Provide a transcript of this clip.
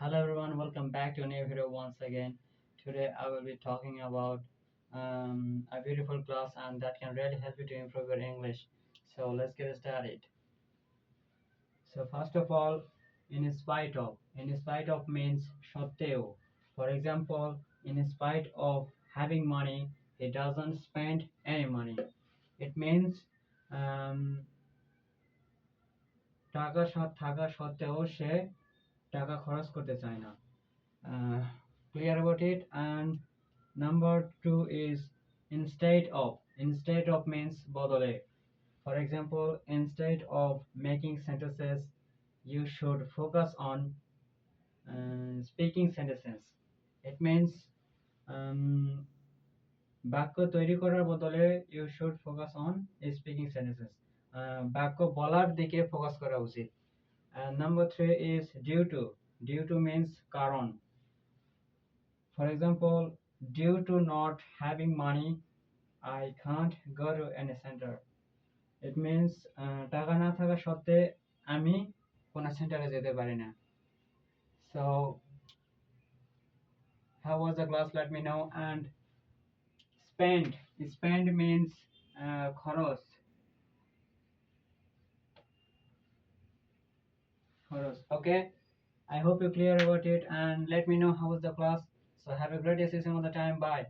Hello everyone, welcome back to a new video once again. Today I will be talking about a beautiful class and that can really help you to improve your English. So let's get started. So first of all, in spite of means সত্ত্বেও. For example, in spite of having money, he doesn't spend any money. It means um, থাকা সত্ত্বেও সে টাকা খরচ করতে চায় না. uh, Clear about it. And number two is instead of means bodole. For example, instead of making sentences you should focus on speaking sentences. It means বাক্য তৈরি করার বদলে you should focus on speaking sentences. বাক্য বলার দিকে focus করা উচিত. And number three is due to means কারণ. For example, due to not having money, I can't go to any center. It means টাকা না থাকা সত্ত্বে আমি কোন সেন্টারে যেতে পারি না. So, how was the class? Let me know. And spend means খরচ. Okay. I hope you clear about it and let me know how was the class. So have a great day. See you some other time. Bye.